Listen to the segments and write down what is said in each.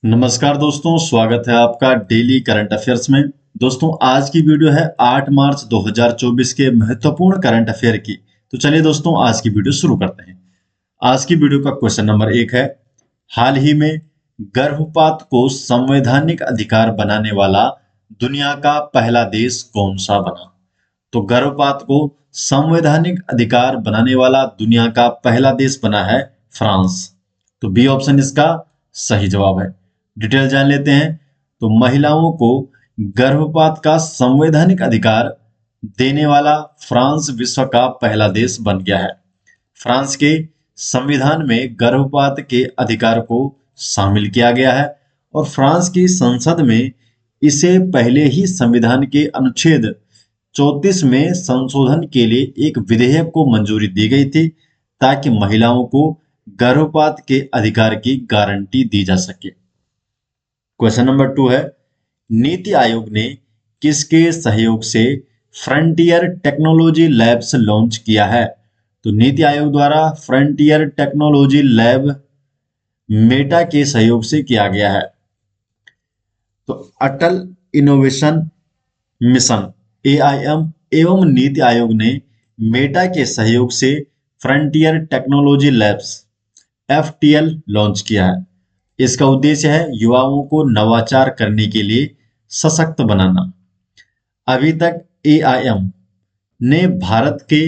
नमस्कार दोस्तों, स्वागत है आपका डेली करंट अफेयर्स में। दोस्तों, आज की वीडियो है 8 मार्च 2024 के महत्वपूर्ण करंट अफेयर की। तो चलिए दोस्तों, आज की वीडियो शुरू करते हैं। आज की वीडियो का क्वेश्चन नंबर 1 है, हाल ही में गर्भपात को संवैधानिक अधिकार बनाने वाला दुनिया का पहला देश कौन सा बना? तो गर्भपात को संवैधानिक अधिकार बनाने वाला दुनिया का पहला देश बना है फ्रांस। तो बी ऑप्शन इसका सही जवाब है। डिटेल जान लेते हैं। तो महिलाओं को गर्भपात का संवैधानिक अधिकार देने वाला फ्रांस विश्व का पहला देश बन गया है। फ्रांस के संविधान में गर्भपात के अधिकार को शामिल किया गया है और फ्रांस की संसद में इसे पहले ही संविधान के अनुच्छेद 34 में संशोधन के लिए एक विधेयक को मंजूरी दी गई थी ताकि महिलाओं को गर्भपात के अधिकार की गारंटी दी जा सके। क्वेश्चन नंबर 2 है, नीति आयोग ने किसके सहयोग से फ्रंटियर टेक्नोलॉजी लैब्स लॉन्च किया है? तो नीति आयोग द्वारा फ्रंटियर टेक्नोलॉजी लैब मेटा के सहयोग से किया गया है। तो अटल इनोवेशन मिशन AIM एवं नीति आयोग ने मेटा के सहयोग से frontier technology labs FTL launch किया है। इसका उद्देश्य है युवाओं को नवाचार करने के लिए सशक्त बनाना। अभी तक AIM ने भारत के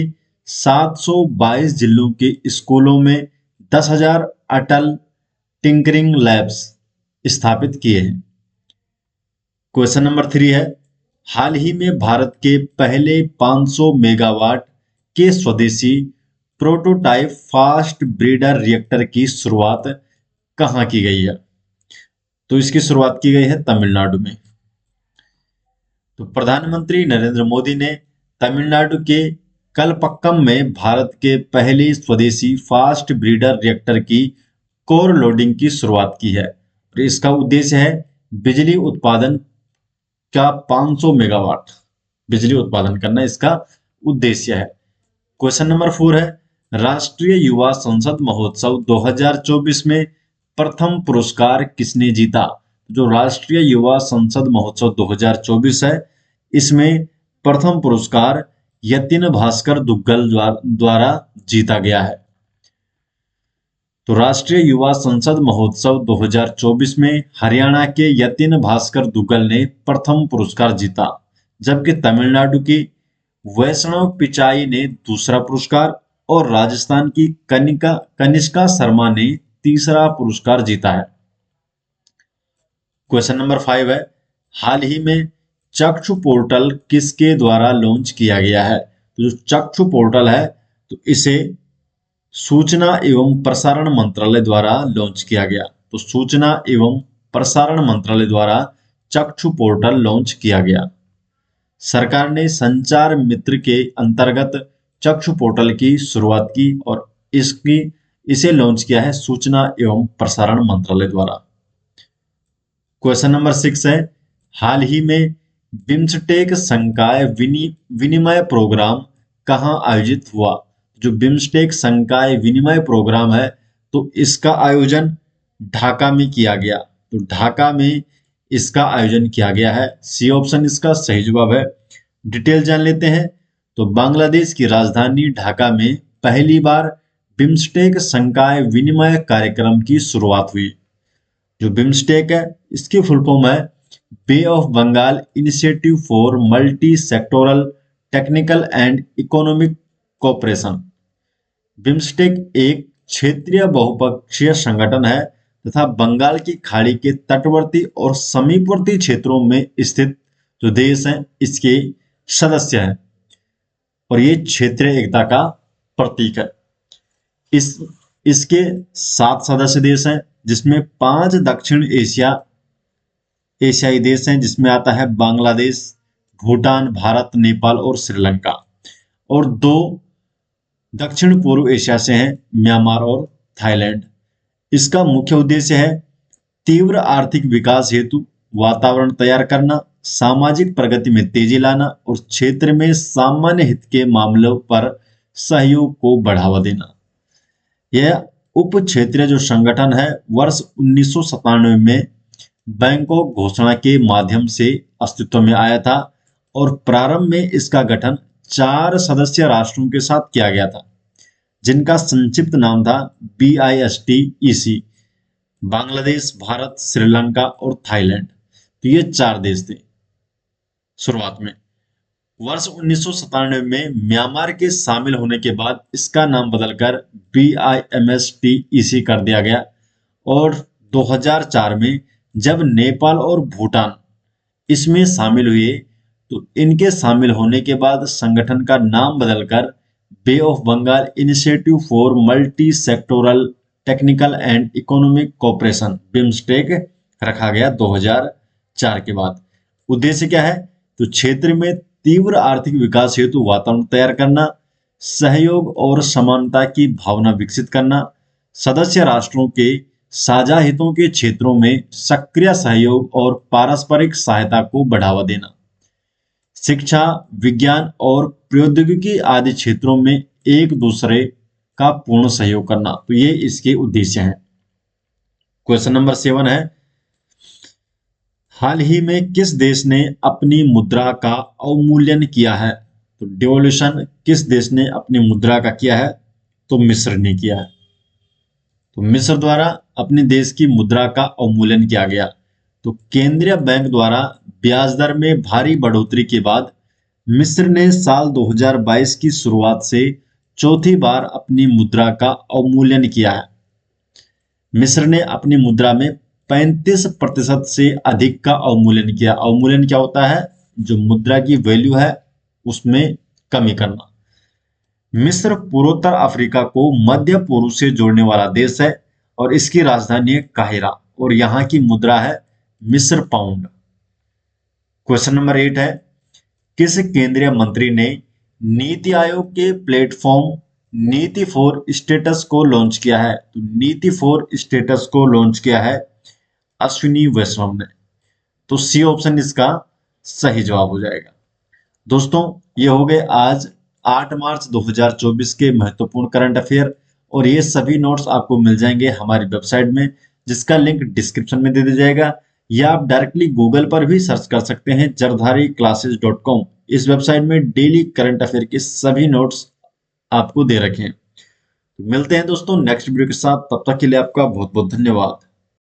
722 जिलों के स्कूलों में 10,000 अटल टिंकरिंग लैब्स स्थापित किए हैं। क्वेश्चन नंबर 3 है, हाल ही में भारत के पहले 500 मेगावाट के स्वदेशी प्रोटोटाइप फास्ट ब्रीडर रिएक्टर की शुरुआत कहाँ की गई है? तो इसकी शुरुआत की गई है तमिलनाडु में। तो प्रधानमंत्री नरेंद्र मोदी ने तमिलनाडु के कलपक्कम में भारत के पहले स्वदेशी फास्ट ब्रीडर रिएक्टर की कोर लोडिंग की शुरुआत की है और इसका उद्देश्य है बिजली उत्पादन का 500 मेगावाट बिजली उत्पादन करना, इसका उद्देश्य है। क्वेश्चन नंबर 4 है, राष्ट्रीय युवा संसद महोत्सव 2024 में प्रथम पुरस्कार किसने जीता? जो राष्ट्रीय युवा संसद महोत्सव 2024 है, इसमें प्रथम पुरस्कार यतिन भास्कर दुग्गल द्वारा जीता गया है। तो राष्ट्रीय युवा संसद महोत्सव 2024 में हरियाणा के यतिन भास्कर दुग्गल ने प्रथम पुरस्कार जीता, जबकि तमिलनाडु की वैष्णव पिचाई ने दूसरा पुरस्कार और राजस्थान की कनिष्का शर्मा ने तीसरा पुरस्कार जीता है। क्वेश्चन नंबर 5 है, हाल ही में चक्षु पोर्टल किसके द्वारा लॉन्च किया गया है? तो जो चक्षु पोर्टल है, तो इसे सूचना एवं प्रसारण मंत्रालय द्वारा लॉन्च किया गया। तो सूचना एवं प्रसारण मंत्रालय द्वारा चक्षु पोर्टल लॉन्च किया गया। सरकार ने संचार मित्र के अंतर्गत चक्षु पोर्टल की शुरुआत की और इसे लॉन्च किया है सूचना एवं प्रसारण मंत्रालय द्वारा। क्वेश्चन नंबर 6 है, हाल ही में बिम्स्टेक संकाय विनिमय प्रोग्राम कहाँ आयोजित हुआ? जो बिम्स्टेक संकाय विनिमय प्रोग्राम है, तो इसका आयोजन ढाका में किया गया। तो ढाका में इसका आयोजन किया गया है। सी ऑप्शन इसका सही जवाब है। डिटेल जान लेते हैं। तो बांग्लादेश की राजधानी ढाका में पहली बार बिम्स्टेक संकाय विनिमय कार्यक्रम की शुरुआत हुई। जो बिम्स्टेक है, इसकी फुल फॉर्म है bay of Bengal initiative for multi sectoral technical and economic cooperation. BIMSTEC एक क्षेत्रीय बहुपक्षीय संगठन है तथा बंगाल की खाड़ी के तटवर्ती और समीपवर्ती क्षेत्रों में स्थित जो देश हैं, इसके सदस्य हैं और ये क्षेत्रीय एकता का प्रतीक है। इसके 7 सदस्य देश हैं, जिसमें 5 दक्षिण एशियाई देश हैं, जिसमें आता है बांग्लादेश, भूटान, भारत, नेपाल और श्रीलंका, और 2 दक्षिण पूर्व एशिया से हैं, म्यांमार और थाईलैंड। इसका मुख्य उद्देश्य है तीव्र आर्थिक विकास हेतु वातावरण तैयार करना, सामाजिक प्रगति में तेजी लाना और क्षेत्र में सामान्य हित के मामलों पर सहयोग को बढ़ावा देना। यह उप क्षेत्रीय जो संगठन है, वर्ष 1997 में बैंकॉक घोषणा के माध्यम से अस्तित्व में आया था और प्रारंभ में इसका गठन 4 सदस्य राष्ट्रों के साथ किया गया था, जिनका संक्षिप्त नाम था BISTEC। बांग्लादेश, भारत, श्रीलंका और थाईलैंड, तो ये 4 देश थे शुरुआत में। वर्ष 1997 में म्यांमार के शामिल होने के बाद इसका नाम बदलकर BIMSTEC कर दिया गया और 2004 में जब नेपाल और भूटान इसमें शामिल हुए तो इनके शामिल होने के बाद संगठन का नाम बदलकर bay of Bengal initiative for multi sectoral technical and economic cooperation BIMSTEC रखा गया 2004 के बाद। उद्देश्य क्या है? तो क्षेत्र में तीव्र आर्थिक विकास हेतु वातावरण तैयार करना, सहयोग और समानता की भावना विकसित करना, सदस्य राष्ट्रों के साझा हितों के क्षेत्रों में सक्रिय सहयोग और पारस्परिक सहायता को बढ़ावा देना, शिक्षा, विज्ञान और प्रौद्योगिकी आदि क्षेत्रों में एक दूसरे का पूर्ण सहयोग करना। तो ये इसके उद्देश्य हैं। क्वेश्चन नंबर 7 है, हाल ही में किस देश ने अपनी मुद्रा का अवमूल्यन किया है? तो डिवोल्यूशन किस देश ने अपनी मुद्रा का किया है? तो मिस्र ने किया है। तो मिस्र द्वारा अपने देश की मुद्रा का अवमूल्यन किया गया। तो केंद्रीय बैंक द्वारा ब्याज दर में भारी बढ़ोतरी के बाद मिस्र ने साल 2022 की शुरुआत से चौथी बार अपनी मुद्रा का अवमूल्यन किया है। मिस्र ने अपनी मुद्रा में 35% से अधिक का अवमूल्यन किया। अवमूल्यन क्या होता है? जो मुद्रा की वैल्यू है उसमें कमी करना। मिस्र पूर्वोत्तर अफ्रीका को मध्य पूर्व से जोड़ने वाला देश है और इसकी राजधानी है काहिरा और यहाँ की मुद्रा है मिस्र पाउंड। क्वेश्चन नंबर 8 है, किस केंद्रीय मंत्री ने नीति आयोग के प्लेटफॉर्म नीति फॉर स्टेटस को लॉन्च किया है? तो नीति फॉर स्टेटस को लॉन्च किया है अश्विनी वैष्णव ने। तो सी ऑप्शन इसका सही जवाब हो जाएगा। दोस्तों, ये हो गए आज 8 मार्च 2024 के महत्वपूर्ण करंट अफेयर और ये सभी नोट्स आपको मिल जाएंगे हमारी वेबसाइट में, जिसका लिंक डिस्क्रिप्शन में दे दिया जाएगा, या आप डायरेक्टली गूगल पर भी सर्च कर सकते हैं jardhariclasses.com। इस वेबसाइट में डेली करंट अफेयर के सभी नोट्स आपको दे रखे हैं। तो मिलते हैं दोस्तों नेक्स्ट वीडियो के साथ, तब तक के लिए आपका बहुत बहुत धन्यवाद।